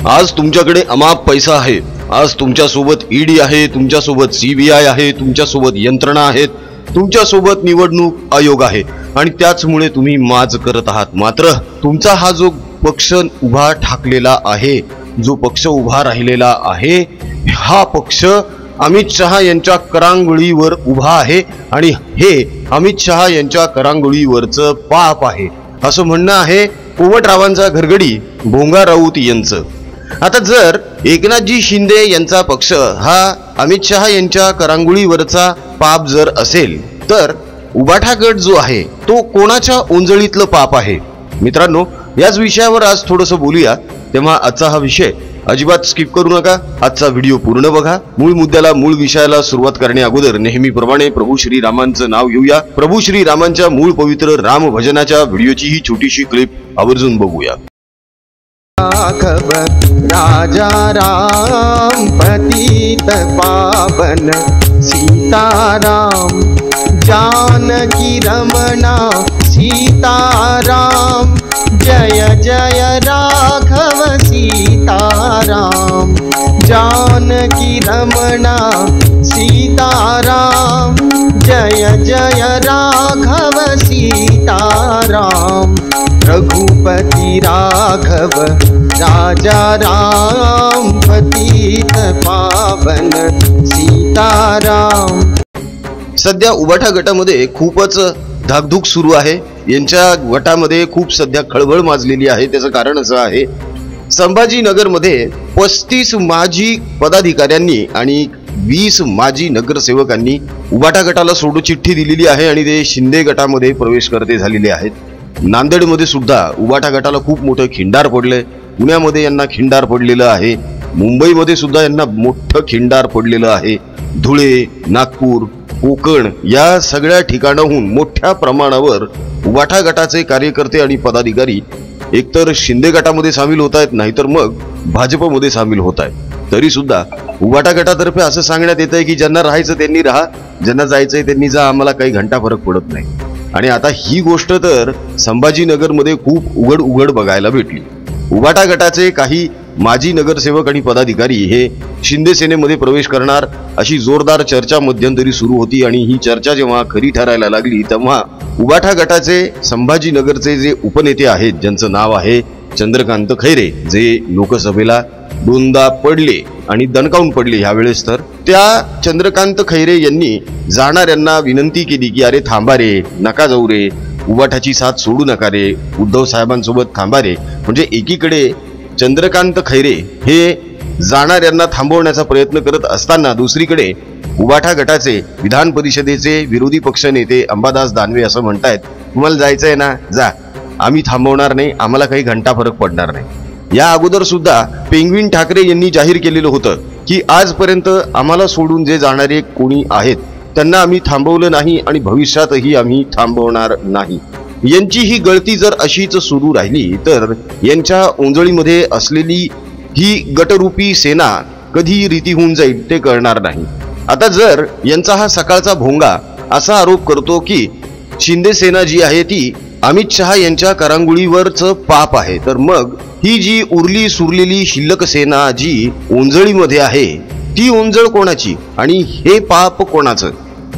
आज तुमच्याकडे अमाप पैसा आहे, आज तुमच्यासोबत ईडी आहे, तुमच्यासोबत सीबीआय आहे, तुमच्यासोबत यंत्रणा आहेत, तुमच्यासोबत निवडणूक आयोग आहे आणि त्याचमुळे तुम्ही माज करत आहात। मात्र तुमचा हा जो पक्ष उभा ठाकलेला आहे, जो पक्ष उभा राहिलेला आहे, हा पक्ष अमित शहा यांच्या करांगुळीवर उभा आहे आणि हे अमित शहा यांच्या करांगुळीवरचं पाप आहे असं म्हणणं आहे कोमटरावांचा घरगडी भोंगा राऊत यांचं। आता जर एकनाथजी शिंदे यांचा पक्ष हा अमित शहा यांच्या करांगुळीवरचा पाप जर असेल तर उबाठा गट जो आहे तो कोणाच्या ओंजळीतलं पाप आहे? मित्रांनो, याच विषयावर आज थोडंसं बोलूया। तेव्हा आजचा हा विषय अजिबात स्किप करू नका, आजचा व्हिडिओ पूर्ण बघा। मूळ मुद्द्याला, मूळ विषयाला सुरुवात करण्या अगोदर नेहमीप्रमाणे प्रभू श्रीरामांचं नाव घेऊया। प्रभू श्रीरामांच्या मूळ पवित्र राम भजनाच्या व्हिडिओची ही छोटीशी क्लिप आवर्जून बघूया। राघव राजा राम पतित पावन सीताराम जानकी रमणा सीताराम जय जय राघव सीताराम जानकी रमणा सीताराम जय जय राघव सीताराम रघुपति राघव राजा राम पतित पावन सीताराम। सध्या उबाठा गटामध्ये खूपच धाकधूक सुरू आहे। यांच्या गटामध्ये खूप सध्या खळबळ माजलेली आहे। त्याचं कारण असं आहे, संभाजीनगरमध्ये 35 माजी पदाधिकाऱ्यांनी आणि 20 माजी नगरसेवकांनी उबाठा गटाला सोडू चिठ्ठी दिलेली आहे आणि ते शिंदे गटामध्ये प्रवेशकर्ते झालेले आहेत। नांदेडमध्ये सुद्धा उबाठा गटाला खूप मोठं खिंडार पडलंय। पुण्यामध्ये यांना खिंडार पडलेलं आहे, मुंबईमध्ये सुद्धा यांना मोठं खिंडार पडलेलं आहे। धुळे, नागपूर, कोकण या सगळ्या ठिकाणाहून मोठ्या प्रमाणावर उबाठा गटाचे कार्यकर्ते आणि पदाधिकारी एकतर शिंदे गटामध्ये सामील होत आहेत, नाहीतर मग भाजपमध्ये सामील होत आहेत। तरी सुद्धा उबाठा गटातर्फे असं सांगण्यात येत आहे की ज्यांना राहायचं त्यांनी राहा, ज्यांना जायचंय त्यांनी जा, आम्हाला काही घंटा फरक पडत नाही। आणि आता ही गोष्ट तर संभाजीनगरमध्ये खूप उघड बघायला भेटली। उबाठा गटाचे काही माजी नगरसेवक आणि पदाधिकारी हे शिंदे सेनेमध्ये प्रवेश करणार अशी जोरदार चर्चा मध्यंतरी सुरू होती आणि ही चर्चा जेव्हा खरी ठरायला लागली तेव्हा उबाठा गटाचे संभाजीनगरचे जे उपनेते आहेत, ज्यांचं नाव आहे चंद्रकांत खैरे, जे लोकसभेला दोनदा पडले आणि दणकावून पडले ह्यावेळेस, तर त्या चंद्रकांत खैरे यांनी जाणाऱ्यांना विनंती केली की अरे थांबा रे, नका जाऊ रे, उबाठाची साथ सोडू नका रे, उद्धव साहेबांसोबत थांबा रे। म्हणजे एकीकडे चंद्रकांत खैरे हे जाणाऱ्यांना थांबवण्याचा प्रयत्न करत असताना दुसरीकडे उबाठा गटाचे विधान परिषदेचे विरोधी पक्ष नेते अंबादास दानवे असं म्हणतायत, तुम्हाला जायचंय ना जा, आम्ही थांबवणार नाही, आम्हाला काही घंटा फरक पडणार नाही। या अगोदर सुद्धा पेंग्विन ठाकरे यांनी जाहीर केलेलं होतं की आजपर्यंत आम्हाला सोडून जे जाणारे कोणी आहेत त्यांना आम्ही थांबवलं नाही आणि भविष्यातही आम्ही थांबवणार नाही। यांची ही गळती जर अशीच सुरू राहिली तर यांच्या ओंजळीमध्ये असलेली ही गटरूपी सेना कधी रीती होऊन जाईल ते कळणार नाही। आता जर यांचा हा सकाळचा भोंगा असा आरोप करतो की शिंदे सेना जी आहे ती अमित शहा यांच्या करांगुळीवरच पाप आहे, तर मग ही जी उरली सुरलेली शिल्लक सेना जी ओंजळीमध्ये आहे ती ओंजळ कोणाची आणि हे पाप कोणाचं?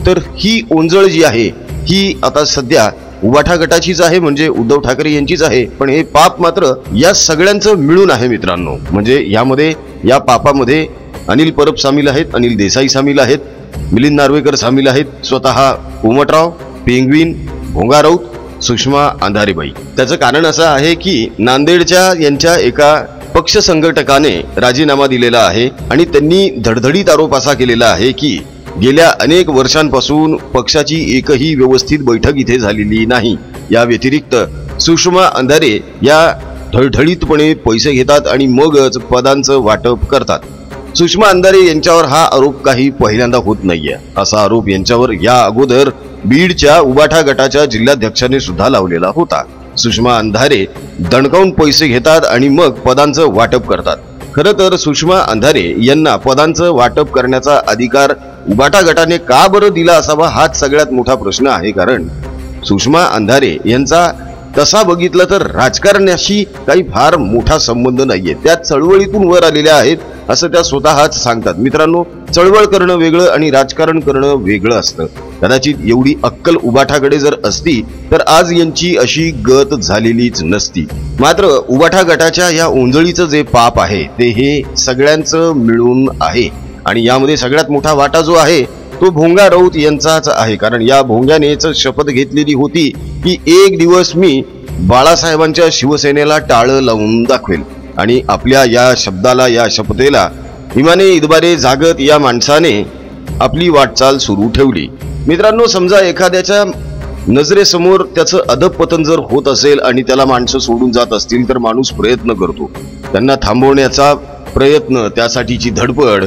तर ही ओंजळ जी आहे ही आता सध्या उबाठा गटाचीच आहे, म्हणजे उद्धव ठाकरे यांचीच आहे, पण हे पाप मात्र या सगळ्यांचं मिळून आहे मित्रांनो। म्हणजे यामध्ये, या पापामध्ये अनिल परब सामील आहेत, अनिल देसाई सामील आहेत, मिलिंद नार्वेकर सामील आहेत, स्वतः कोमटराव, पेंग्विन, भोंगा राऊत, सुषमा अंधारेबाई। त्याचं कारण असं आहे की नांदेडच्या यांच्या एका पक्ष संघटकाने राजीनामा दिलेला आहे आणि त्यांनी धडधडीत आरोप असा केलेला आहे की गेल्या अनेक वर्षांपासून पक्षाची एकही व्यवस्थित बैठक इथे झालेली नाही। या व्यतिरिक्त सुषमा अंधारे या धडधडीतपणे पैसे घेतात आणि मगच पदांचं वाटप करतात। सुषमा अंधारे यांच्यावर हा आरोप काही पहिल्यांदा होत नाहीये। असा आरोप यांच्यावर या अगोदर बीडच्या उबाठा गटाच्या जिल्हाध्यक्षाने सुद्धा लावलेला होता। सुषमा अंधारे दणकावून पैसे घेतात आणि मग पदांचं वाटप करतात। खरं तर सुषमा अंधारे यांना पदांचं वाटप करण्याचा अधिकार उबाठा गटाने का बरं दिला असावा हाच सगळ्यात मोठा प्रश्न आहे। कारण सुषमा अंधारे यांचा तसा बघितलं तर राजकारणाशी काही फार मोठा संबंध नाहीये, त्या चळवळीतून वर आलेल्या आहेत असं त्या स्वतःच सांगतात. मित्रांनो, चळवळ करणं वेगळं आणि राजकारण करणं वेगळं असतं. कदाचित एवढी अक्कल उबाठाकडे जर असती तर आज यांची अशी गत झालेलीच नसती. मात्र उबाठा गटाच्या या ओंजळीचं जे पाप आहे ते हे सगळ्यांचं मिळून आहे आणि यामध्ये सगळ्यात मोठा वाटा जो आहे तो भोंगा राऊत यांचाच आहे. कारण या भोंग्यानेच शपथ घेतलेली होती की एक दिवस मी बाळासाहेबांच्या शिवसेनेला टाळं लावून दाखवेल आणि आपल्या या शब्दाला, या शपथेला इमाने इदबारे जागत या माणसाने आपली वाटचाल सुरू ठेवली. मित्रांनो, समजा एखाद्याच्या नजरेसमोर त्याचं अधपतन जर होत असेल आणि त्याला माणसं सोडून जात असतील तर माणूस प्रयत्न करतो, त्यांना थांबवण्याचा प्रयत्न, त्यासाठीची धडपड,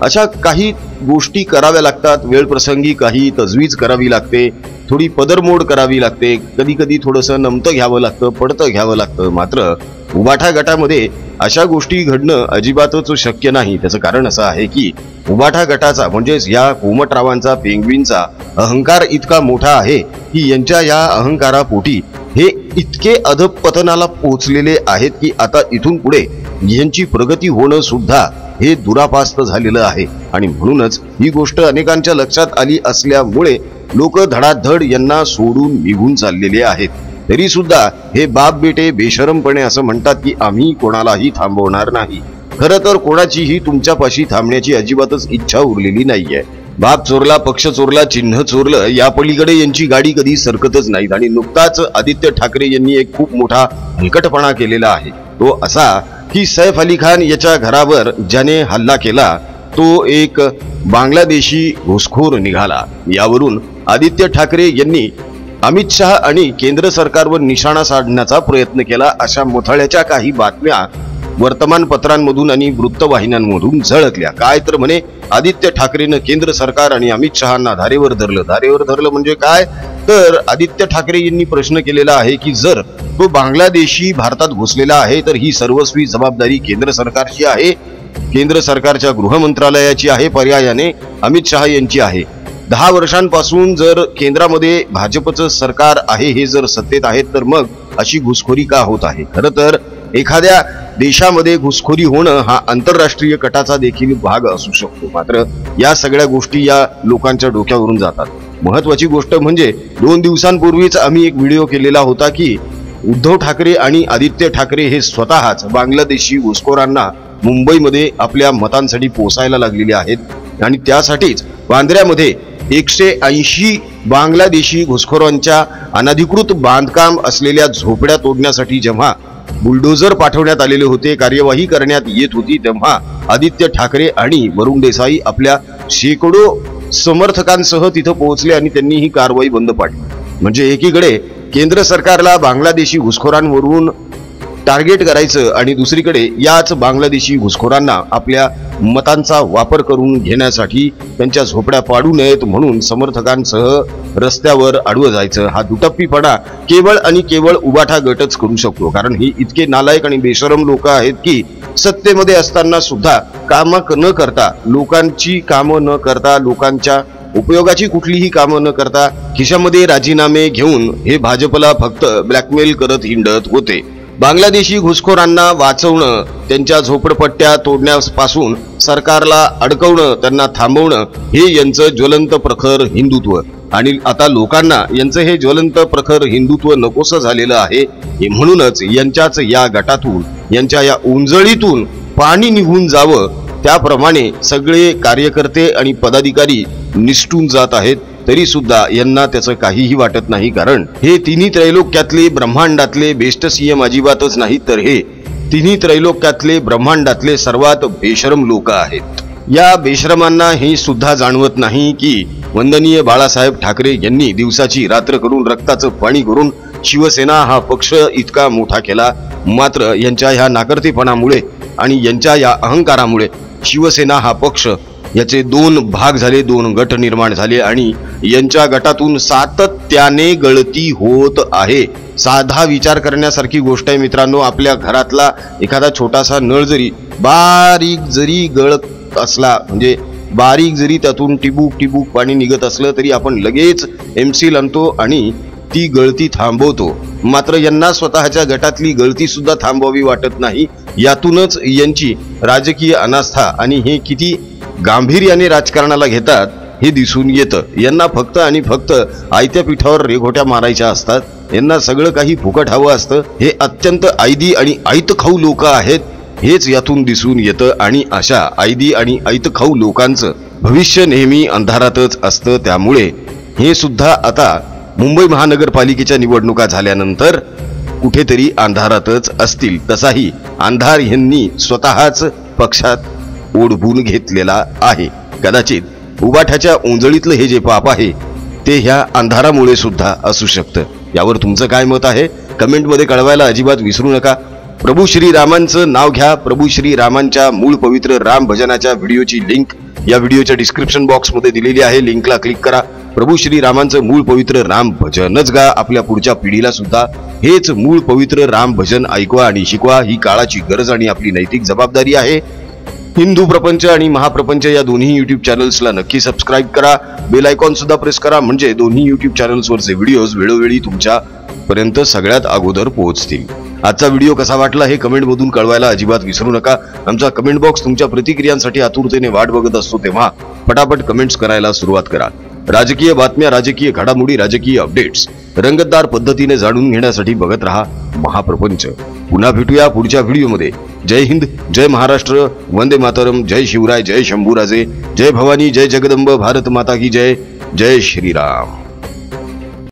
अशा काही गोष्टी कराव्या लागतात. वेळप्रसंगी काही तजवीज करावी लागते, थोडी पदरमोड करावी लागते, कधी कधी थोडंसं नमतं घ्यावं लागतं, पडतं घ्यावं लागतं. मात्र उबाठा गटामध्ये अशा गोष्टी घडणं अजिबातच शक्य नाही. त्याचं कारण असं आहे की उबाठा गटाचा म्हणजेच या कोमटरावांचा, पेंग्विनचा अहंकार इतका मोठा आहे की यांच्या या अहंकारापोटी हे इतके अधपतनाला पोचलेले आहेत की आता इथून पुढे यांची प्रगती होणं सुद्धा हे दुरापास्त झालेलं आहे. आणि म्हणूनच ही गोष्ट अनेकांच्या लक्षात आली असल्यामुळे लोक धडाधड यांना सोडून निघून चाललेले आहेत. तरी सुद्धा हे बाप बेटे बेशरमपणे असं म्हणतात की आम्ही कोणालाही थांबवणार नाही. खरं तर कोणाचीही तुमच्यापाशी थांबण्याची अजिबातच इच्छा उरलेली नाहीये. बाप चोरला, पक्ष चोरला, चिन्ह चोरलं, या पलीकडे यांची गाडी कधी सरकतच नाहीत. आणि नुकताच आदित्य ठाकरे यांनी एक खूप मोठा हलकटपणा केलेला आहे. तो असा की सैफ अली खान याच्या घरावर ज्याने हल्ला केला तो एक बांगलादेशी घुसखोर निघाला. यावरून आदित्य ठाकरे यांनी अमित शहा आणि केंद्र सरकारवर निशाणा साधण्याचा प्रयत्न केला. अशा मोथळ्याच्या काही बातम्या वर्तमानपत्रांमधून आणि वृत्तवाहिन्यांमधून झळकल्या. काय तर म्हणे आदित्य ठाकरेनं केंद्र सरकार आणि अमित शहांना धारेवर धरलं. धारेवर धरलं म्हणजे काय तर आदित्य ठाकरे यांनी प्रश्न केलेला आहे की जर तो बांगलादेशी भारतात घुसलेला आहे तर ही सर्वस्वी जबाबदारी केंद्र सरकारची आहे, केंद्र सरकारच्या गृह मंत्रालयाची आहे, पर्यायाने अमित शहा यांची आहे. 10 वर्षांपासून जर केंद्रामध्ये भाजपचं सरकार आहे, हे जर सत्तेत आहेत, तर मग अशी घुसखोरी का होत आहे? खरं तर एखाद्या देशामध्ये घुसखोरी होणं हा आंतरराष्ट्रीय कटाचा देखील भाग असू शकतो. मात्र या सगळ्या गोष्टी या लोकांच्या डोक्यावरून जातात. महत्वाची गोष्ट म्हणजे 2 दिवसांपूर्वीच आम्ही एक व्हिडिओ केलेला होता की उद्धव ठाकरे आणि आदित्य ठाकरे हे स्वतःच बांगलादेशी घुसखोरांना मुंबईमध्ये आपल्या मतांसाठी पोसायला लागलेले आहेत आणि त्यासाठीच वांद्र्यामध्ये 180 बांगलादेशी घुसखोरांच्या अनधिकृत बांधकाम असलेल्या झोपड्या तोडण्यासाठी जेव्हा बुलडोझर पाठवण्यात आलेले होते, कार्यवाही करण्यात येत होती, तेव्हा आदित्य ठाकरे आणि वरुण देसाई आपल्या शेकडो समर्थकांसह तिथं पोहोचले आणि त्यांनी ही कारवाई बंद पाडली. म्हणजे एकीकडे केंद्र सरकारला बांगलादेशी घुसखोरांवरून टार्गेट करायचं आणि दुसरीकडे याच बांगलादेशी घुसखोरांना आपल्या मतांचा वापर करून घेण्यासाठी त्यांच्या झोपड्या पाडू नयेत म्हणून समर्थकांसह रस्त्यावर आडवं जायचं. हा दुटप्पीपणा केवळ आणि केवळ उबाठा गटच करू शकतो. कारण ही इतके नालायक आणि बेशरम लोक आहेत की सत्तेमध्ये असताना सुद्धा काम न करता, लोकांची कामं न करता, लोकांच्या उपयोगाची कुठलीही कामं न करता खिशामध्ये राजीनामे घेऊन हे भाजपला फक्त ब्लॅकमेल करत हिंडत होते. बांगलादेशी घुसखोरांना वाचवणं, त्यांच्या झोपडपट्ट्या तोडण्यापासून सरकारला अडकवणं, त्यांना थांबवणं हे यांचं ज्वलंत प्रखर हिंदुत्व. आणि आता लोकांना यांचं हे ज्वलंत प्रखर हिंदुत्व नकोसं झालेलं आहे. म्हणूनच यांच्याच या गटातून, यांच्या या उंजळीतून पाणी निघून जावं त्याप्रमाणे सगळे कार्यकर्ते आणि पदाधिकारी निसटून जात आहेत. तरी सुद्धा यांना त्याचं काहीही वाटत नाही. कारण हे तिन्ही त्रैलोक्यातले, ब्रह्मांडातले बेस्ट सीएम अजिबातच नाहीत, तर हे तिन्ही त्रैलोक्यातले, ब्रह्मांडातले सर्वात बेशरम लोक आहेत. या बेशरमांना हे सुद्धा जाणवत नाही की वंदनीय बाळासाहेब ठाकरे यांनी दिवसाची रात्र करून, रक्ताचं पाणी करून शिवसेना हा पक्ष इतका मोठा केला. मात्र यांच्या ह्या नाकर्तेपणामुळे आणि यांच्या या अहंकारामुळे शिवसेना हा पक्ष याचे 2 भाग झाले, 2 गट निर्माण झाले आणि यांच्या गटातून सातत्याने गळती होत आहे. साधा विचार करण्यासारखी गोष्ट आहे मित्रांनो. आपल्या घरातला एखादा छोटासा नळ जरी बारीक जरी गळत असला, म्हणजे बारीक जरी त्यातून टिबूक टिबूक पाणी निघत असलं, तरी आपण लगेच एमसील आणतो आणि ती गळती थांबवतो, मात्र यांना स्वतःच्या गटातली गळती सुद्धा थांबवावी वाटत नाही. यातूनच यांची राजकीय अनास्था आणि हे किती गांभीर्याने राजकारणाला घेतात हे दिसून येतं. यांना फक्त आणि फक्त आयत्या पिठावर रेघोट्या मारायच्या असतात. यांना सगळं काही फुकट हवं असतं. हे अत्यंत आयदी आणि ऐतखाऊ लोक आहेत, हेच यातून दिसून येतं. आणि अशा आयदी आणि ऐतखाऊ लोकांचं भविष्य नेहमी अंधारातच असतं. त्यामुळे हे सुद्धा आता मुंबई महानगरपालिकेच्या निवडणुका झाल्यानंतर कुठेतरी अंधारातच असतील. तसाही अंधार यांनी स्वतःच पक्षात ओढवून घेतलेला आहे. कदाचित उबाठाच्या ओंजळीतलं हे जे पाप आहे ते ह्या अंधारामुळे सुद्धा असू शकतं. यावर तुमचं काय मत आहे कमेंटमध्ये कळवायला अजिबात विसरू नका. प्रभू श्रीरामांचं नाव घ्या. प्रभू श्रीरामांच्या मूळ पवित्र राम भजनाच्या व्हिडिओची लिंक या व्हिडिओच्या डिस्क्रिप्शन बॉक्समध्ये दिलेली आहे. लिंकला क्लिक करा. प्रभू श्रीरामांचं मूळ पवित्र राम भजनच गा. आपल्या पुढच्या पिढीला सुद्धा हेच मूळ पवित्र राम भजन ऐकवा आणि शिकवा. ही काळाची गरज आणि आपली नैतिक जबाबदारी आहे. हिंदू प्रपंच आणि महाप्रपंच या दोन्ही युट्यूब चॅनल्सला नक्की सबस्क्राईब करा. बेल आयकॉन सुद्धा प्रेस करा, म्हणजे दोन्ही युट्यूब चॅनल्सवरचे व्हिडिओज वेळोवेळी तुमच्या पर्यंत सगळ्यात अगोदर पोहोचतील. आजचा व्हिडिओ कसा वाटला हे कमेंटमधून कळवायला अजिबात विसरू नका. आमचा कमेंट बॉक्स तुमच्या प्रतिक्रियांसाठी आतुरतेने वाट बघत असतो, तेव्हा पटापट कमेंट्स करायला सुरुवात करा. राजकीय बातम्या, राजकीय घडामोडी, राजकीय अपडेट्स रंगतदार पद्धतीने जाणून घेण्यासाठी बघत रहा महाप्रपंच. पुन्हा भेटूया पुढच्या व्हिडिओमध्ये. जय हिंद, जय महाराष्ट्र, वंदे मातरम, जय शिवराय, जय शंभूराजे, जय भवानी, जय जगदंब, भारत माता की जय. जय श्रीराम.